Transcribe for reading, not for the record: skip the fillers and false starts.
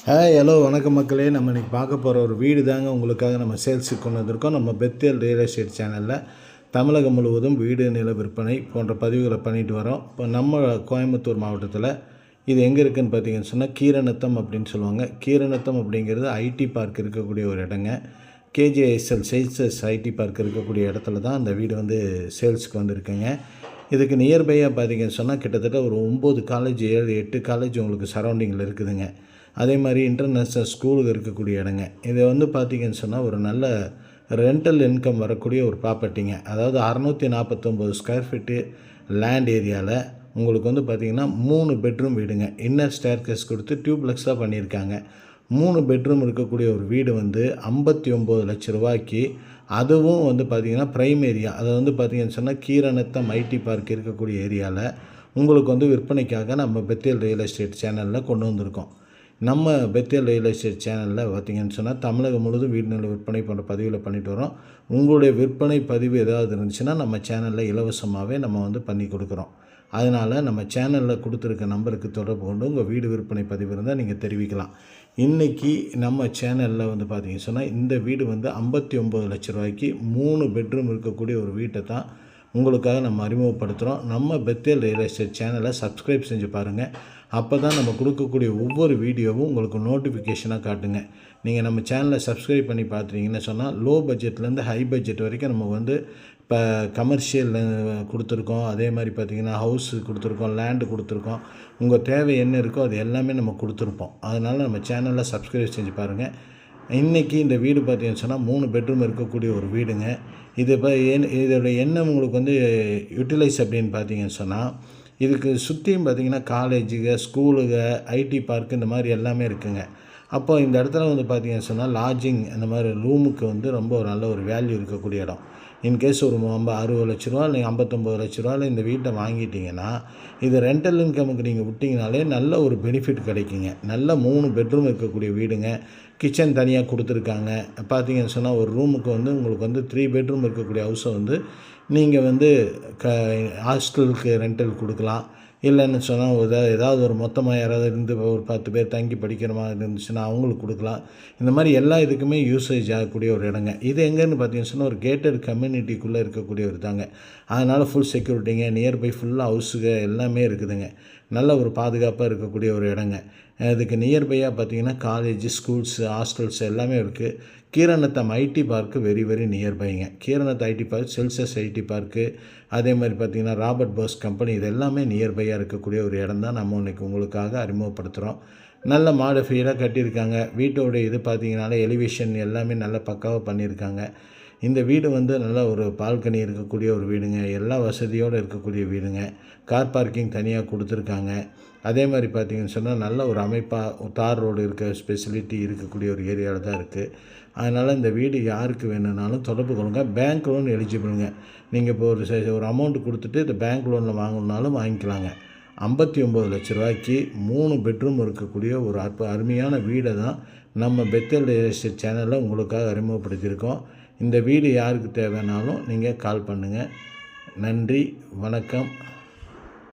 Hello வணக்கம் மக்களே. நம்ம இன்றைக்கி பார்க்க போகிற ஒரு வீடு தாங்க உங்களுக்காக நம்ம சேல்ஸுக்கு கொண்டு வந்திருக்கோம். நம்ம பெத்தேல் ரியல் எஸ்டேட் சேனலில் தமிழகம் முழுவதும் வீடு நில விற்பனை போன்ற பதிவுகளை பண்ணிட்டு வரோம். இப்போ நம்ம கோயம்புத்தூர் மாவட்டத்தில் இது எங்கே இருக்குதுன்னு பார்த்தீங்கன்னு சொன்னால் கீரநத்தம் அப்படின்னு சொல்லுவாங்க. கீரநத்தம் அப்படிங்கிறது ஐடி பார்க் இருக்கக்கூடிய ஒரு இடங்க. கேஜேஎஸ்எல் சேல்ஸஸ் ஐடி பார்க் இருக்கக்கூடிய இடத்துல தான் அந்த வீடு வந்து சேல்ஸுக்கு வந்திருக்குங்க. இதுக்கு நியர்பையாக பார்த்தீங்கன்னு சொன்னால் கிட்டத்தட்ட ஒரு 9 காலேஜ் 7-8 காலேஜ் உங்களுக்கு சரௌண்டிங்கில் இருக்குதுங்க. அதே மாதிரி இன்டர்நேஷ்னல் ஸ்கூலுக்கு இருக்கக்கூடிய இடங்க. இதை வந்து பார்த்திங்கன்னு சொன்னால் ஒரு நல்ல ரெண்டல் இன்கம் வரக்கூடிய ஒரு ப்ராப்பர்ட்டிங்க. அதாவது 649 ஸ்கொயர் ஃபீட்டு லேண்ட் ஏரியாவில் உங்களுக்கு வந்து பார்த்திங்கன்னா 3 பெட்ரூம் வீடுங்க. இன்னர் ஸ்டேர்கேஸ் கொடுத்து டியூப்ளெக்ஸாக பண்ணியிருக்காங்க. 3 பெட்ரூம் இருக்கக்கூடிய ஒரு வீடு வந்து 59 லட்ச ரூபாய்க்கு, அதுவும் வந்து பார்த்திங்கன்னா ப்ரைம் ஏரியா. அதை வந்து பார்த்திங்கன்னு சொன்னால் கீரநத்தம் ஐடி பார்க் இருக்கக்கூடிய ஏரியாவில் உங்களுக்கு வந்து விற்பனைக்காக நம்ம பெத்தேல் ரியல் எஸ்டேட் சேனலில் கொண்டு வந்திருக்கோம். நம்ம பெத்தேல் ரியல் எஸ்டேட் சேனலில் பார்த்திங்கன்னு சொன்னால் தமிழகம் முழுவதும் வீடு நில விற்பனை போன்ற பதிவில் பண்ணிட்டு வரோம். உங்களுடைய விற்பனை பதிவு ஏதாவது இருந்துச்சுன்னா நம்ம சேனலில் இலவசமாகவே நம்ம வந்து பண்ணி கொடுக்குறோம். அதனால் நம்ம சேனலில் கொடுத்துருக்க நம்பருக்கு தொடர்பு கொண்டு உங்கள் வீடு விற்பனை பதிவு இருந்தால் நீங்கள் தெரிவிக்கலாம். இன்றைக்கி நம்ம சேனலில் வந்து பார்த்திங்கன்னு சொன்னால் இந்த வீடு வந்து 59 லட்ச ரூபாய்க்கு 3 பெட்ரூம் இருக்கக்கூடிய ஒரு வீட்டை தான் உங்களுக்காக நம்ம அறிமுகப்படுத்துகிறோம். நம்ம பெத்தேல் ரியல் எஸ்டேட் சேனலை சப்ஸ்கிரைப் செஞ்சு பாருங்கள். அப்போ தான் நம்ம கொடுக்கக்கூடிய ஒவ்வொரு வீடியோவும் உங்களுக்கு நோட்டிஃபிகேஷனாக காட்டுங்க. நீங்கள் நம்ம சேனலை சப்ஸ்கிரைப் பண்ணி பார்த்துட்டீங்கன்னு சொன்னால் லோ பட்ஜெட்லேருந்து ஹை பட்ஜெட் வரைக்கும் நம்ம வந்து இப்போ கமர்ஷியல் கொடுத்துருக்கோம். அதே மாதிரி பார்த்திங்கன்னா ஹவுஸ் கொடுத்துருக்கோம், லேண்டு கொடுத்துருக்கோம். உங்கள் தேவை என்ன இருக்கோ அது எல்லாமே நம்ம கொடுத்துருப்போம். அதனால் நம்ம சேனலில் சப்ஸ்கிரைப் செஞ்சு பாருங்கள். இன்றைக்கி இந்த வீடு பார்த்திங்கன்னு சொன்னால் 3 பெட்ரூம் இருக்கக்கூடிய ஒரு வீடுங்க. இது இப்போ இதோட எண்ணம் உங்களுக்கு வந்து யூட்டிலைஸ் அப்படின்னு பார்த்தீங்கன்னு சொன்னால் இதுக்கு சுற்றியும் பார்த்திங்கன்னா காலேஜுங்க, ஸ்கூலுங்க, ஐடி பார்க்கு இந்த மாதிரி எல்லாமே இருக்குதுங்க. அப்போ இந்த இடத்துல வந்து பார்த்திங்கன்னு சொன்னால் லாட்ஜிங் அந்த மாதிரி ரூமுக்கு வந்து ரொம்ப ஒரு நல்ல ஒரு வேல்யூ இருக்கக்கூடிய இடம். இன்கேஸ் ஒரு 60 லட்ச ரூபா இல்லை 59 லட்ச ரூபாவில் இந்த வீட்டை வாங்கிட்டீங்கன்னா இது ரெண்டல் இன்கமுக்கு நீங்கள் விட்டிங்கனாலே நல்ல ஒரு பெனிஃபிட் கிடைக்குங்க. நல்ல 3 பெட்ரூம் இருக்கக்கூடிய வீடுங்க. கிச்சன் தனியாக கொடுத்துருக்காங்க. பார்த்தீங்கன்னு சொன்னால் ஒரு ரூமுக்கு வந்து உங்களுக்கு வந்து 3 பெட்ரூம் இருக்கக்கூடிய ஹவுஸை வந்து நீங்கள் வந்து ஹாஸ்டலுக்கு ரெண்டல் கொடுக்கலாம். இல்லைன்னு சொன்னால் ஏதாவது ஒரு மொத்தமாக யாராவது இருந்து ஒரு 10 பேர் தங்கி படிக்கிற மாதிரி இருந்துச்சுன்னா அவங்களுக்கு கொடுக்கலாம். இந்த மாதிரி எல்லா இதுக்குமே யூசேஜ் ஆகக்கூடிய ஒரு இடங்க. இது எங்கேன்னு பார்த்தீங்கன்னு சொன்னால் ஒரு கேட்டட் கம்யூனிட்டிக்குள்ளே இருக்கக்கூடிய ஒரு தாங்க. அதனால் ஃபுல் செக்யூரிட்டிங்க, நியர்பை ஃபுல்லாக ஹவுஸுங்க எல்லாமே இருக்குதுங்க. நல்ல ஒரு பாதுகாப்பாக இருக்கக்கூடிய ஒரு இடங்க. இதுக்கு நியர்பையாக பார்த்திங்கன்னா காலேஜ், ஸ்கூல்ஸு, ஹாஸ்டல்ஸ் எல்லாமே இருக்குது. Keeranatham IT park very very நியர்பைங்க. கீரநத்தம் ஐடி பார்க், செல்சஸ் ஐடி பார்க்கு, அதே மாதிரி பார்த்திங்கன்னா ராபர்ட் போஸ் கம்பெனி, இது எல்லாமே நியர்பையாக இருக்கக்கூடிய ஒரு இடம் தான் நம்ம இன்றைக்கி உங்களுக்காக அறிமுகப்படுத்துகிறோம். நல்ல மாடிஃபைடாக கட்டியிருக்காங்க. வீட்டோட இது பார்த்திங்கனாலே எலிவேஷன் எல்லாமே நல்ல பக்காவாக பண்ணியிருக்காங்க. இந்த வீடு வந்து நல்ல ஒரு பால்கனி இருக்கக்கூடிய ஒரு வீடுங்க. எல்லா வசதியோடு இருக்கக்கூடிய வீடுங்க. கார் பார்க்கிங் தனியாக கொடுத்துருக்காங்க. அதே மாதிரி பார்த்திங்கன்னு சொன்னால் நல்ல ஒரு அமைப்பாக தார் ரோடு இருக்க ஃபெசிலிட்டி இருக்கக்கூடிய ஒரு ஏரியாவில் தான் இருக்குது. அதனால் இந்த வீடு யாருக்கு வேணும்னாலும் தொடர்பு கொள்ளுங்க. பேங்க் லோன் எலிஜிபிளுங்க. நீங்கள் இப்போ ஒரு அமௌண்ட் கொடுத்துட்டு இந்த பேங்க் லோனில் வாங்கணுன்னாலும் வாங்கிக்கலாங்க. 59 லட்ச ரூபாய்க்கு 3 பெட்ரூம் இருக்கக்கூடிய ஒரு அருமையான வீடை தான் நம்ம பெத்தேல் ரியல் எஸ்டேட் சேனலில் உங்களுக்காக அறிமுகப்படுத்தியிருக்கோம். இந்த வீடு யாருக்கு தேவைனாலும் நீங்கள் கால் பண்ணுங்கள். நன்றி, வணக்கம்.